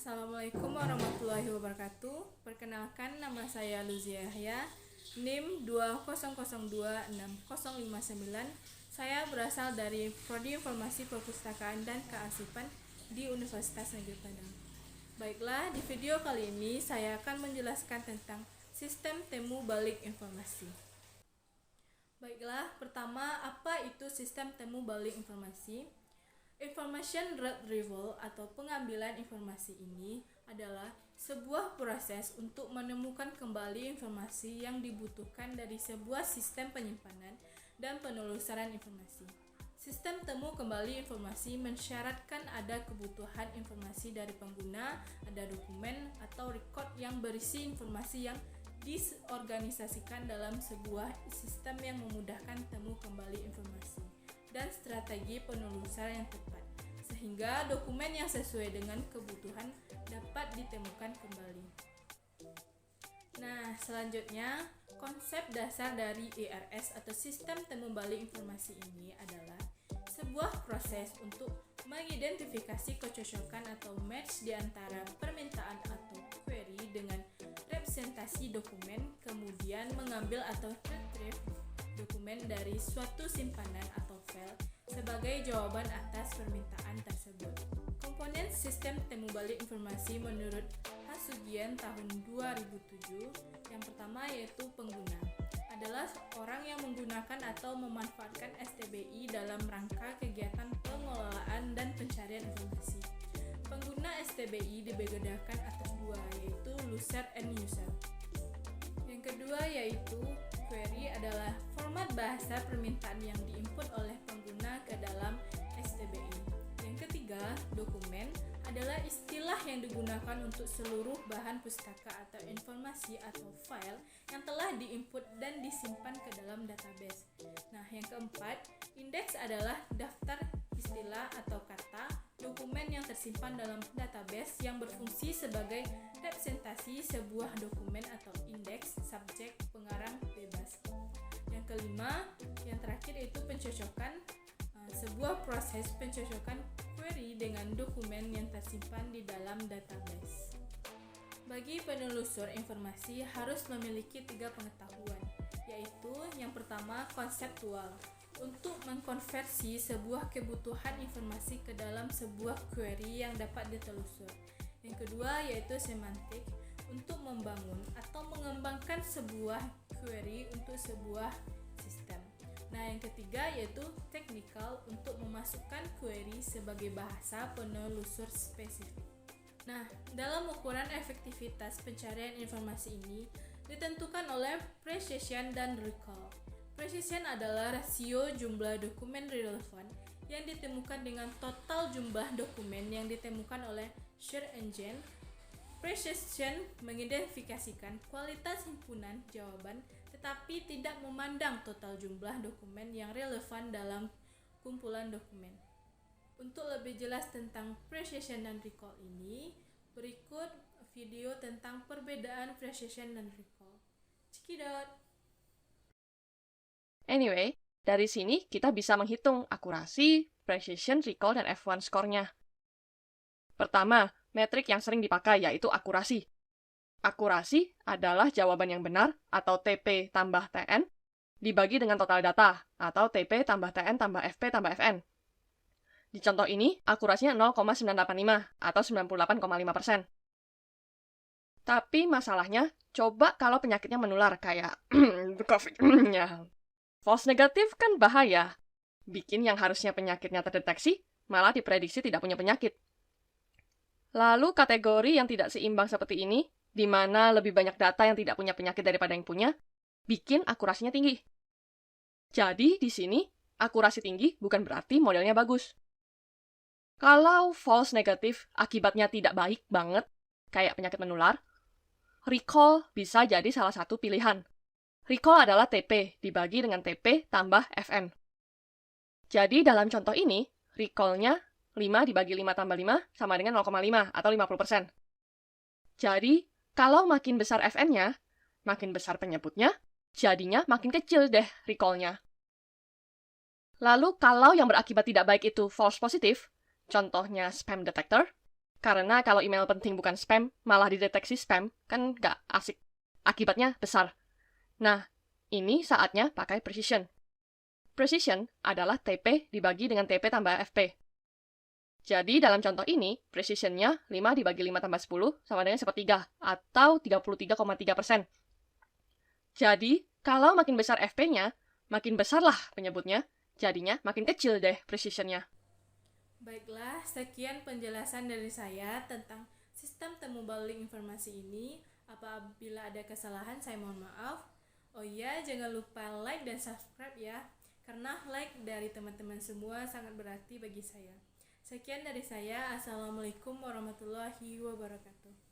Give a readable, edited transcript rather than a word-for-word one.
Assalamualaikum warahmatullahi wabarakatuh. Perkenalkan, nama saya Luzia Yahya, NIM 20026059. Saya berasal dari Prodi Informasi Perpustakaan dan Kearsipan di Universitas Negeri Padang. Baiklah, di video kali ini saya akan menjelaskan tentang sistem temu balik informasi. Baiklah, pertama, apa itu sistem temu balik informasi? Information retrieval atau pengambilan informasi ini adalah sebuah proses untuk menemukan kembali informasi yang dibutuhkan dari sebuah sistem penyimpanan dan penelusuran informasi. Sistem temu kembali informasi mensyaratkan ada kebutuhan informasi dari pengguna, ada dokumen atau record yang berisi informasi yang disorganisasikan dalam sebuah sistem yang memudahkan temu kembali informasi dan strategi penelusuran yang tepat, sehingga dokumen yang sesuai dengan kebutuhan dapat ditemukan kembali. Nah, selanjutnya, konsep dasar dari ERS atau sistem temu balik informasi ini adalah sebuah proses untuk mengidentifikasi kecocokan atau match di antara permintaan atau query dengan representasi dokumen, kemudian mengambil atau retrieve dokumen dari suatu simpanan atau file sebagai jawaban atas permintaan tersebut. Komponen sistem temu balik informasi menurut Hasugian tahun 2007, yang pertama yaitu pengguna adalah orang yang menggunakan atau memanfaatkan STBI dalam rangka kegiatan pengelolaan dan pencarian informasi. Pengguna STBI dibedakan atas dua, yaitu loser and user. Yang kedua yaitu query adalah format bahasa permintaan yang diinput oleh pengguna ke dalam STBI. Yang ketiga, dokumen adalah istilah yang digunakan untuk seluruh bahan pustaka atau informasi atau file yang telah diinput dan disimpan ke dalam database. Nah, yang keempat, indeks adalah daftar istilah atau kata dokumen yang tersimpan dalam database yang berfungsi sebagai representasi sebuah dokumen atau indeks subjek pengarang bebas. Yang kelima, yang terakhir itu pencocokan, sebuah proses pencocokan query dengan dokumen yang tersimpan di dalam database. Bagi penelusur informasi harus memiliki 3 pengetahuan, yaitu yang pertama konseptual, untuk mengkonversi sebuah kebutuhan informasi ke dalam sebuah query yang dapat ditelusur. Yang kedua yaitu semantik, untuk membangun atau mengembangkan sebuah query untuk sebuah sistem. Nah, yang ketiga yaitu technical, untuk memasukkan query sebagai bahasa penelusur spesifik. Nah, dalam ukuran efektivitas pencarian informasi ini ditentukan oleh precision dan recall. Precision adalah rasio jumlah dokumen relevan yang ditemukan dengan total jumlah dokumen yang ditemukan oleh search engine. Precision mengidentifikasikan kualitas himpunan jawaban tetapi tidak memandang total jumlah dokumen yang relevan dalam kumpulan dokumen. Untuk lebih jelas tentang precision dan recall ini, berikut video tentang perbedaan precision dan recall. Cekidot! Anyway, dari sini kita bisa menghitung akurasi, precision, recall, dan F1 score-nya. Pertama, metrik yang sering dipakai yaitu akurasi. Akurasi adalah jawaban yang benar atau TP tambah TN dibagi dengan total data atau TP tambah TN tambah FP tambah FN. Di contoh ini, akurasinya 0,985 atau 98,5%. Tapi masalahnya, coba kalau penyakitnya menular kayak COVID-nya. False negatif kan bahaya. Bikin yang harusnya penyakitnya terdeteksi, malah diprediksi tidak punya penyakit. Lalu kategori yang tidak seimbang seperti ini, di mana lebih banyak data yang tidak punya penyakit daripada yang punya, bikin akurasinya tinggi. Jadi, di sini, akurasi tinggi bukan berarti modelnya bagus. Kalau false negatif akibatnya tidak baik banget, kayak penyakit menular, recall bisa jadi salah satu pilihan. Recall adalah TP dibagi dengan TP tambah FN. Jadi dalam contoh ini, recall-nya 5 dibagi 5 tambah 5 sama dengan 0,5 atau 50%. Jadi, kalau makin besar FN-nya, makin besar penyebutnya, jadinya makin kecil deh recall-nya. Lalu kalau yang berakibat tidak baik itu false positive, contohnya spam detector, Karena kalau email penting bukan spam, malah dideteksi spam, kan nggak asik. Akibatnya besar. Nah, ini saatnya pakai precision. Precision adalah TP dibagi dengan TP tambah FP. Jadi dalam contoh ini, precisionnya 5 dibagi 5 tambah 10 sama dengan sepertiga, atau 33,3%. Jadi, kalau makin besar FP-nya, makin besarlah penyebutnya, jadinya makin kecil deh precisionnya. Baiklah, sekian penjelasan dari saya tentang sistem temu balik informasi ini. Apabila ada kesalahan, saya mohon maaf. Oh iya, jangan lupa like dan subscribe ya, karena like dari teman-teman semua sangat berarti bagi saya. Sekian dari saya. Assalamualaikum warahmatullahi wabarakatuh.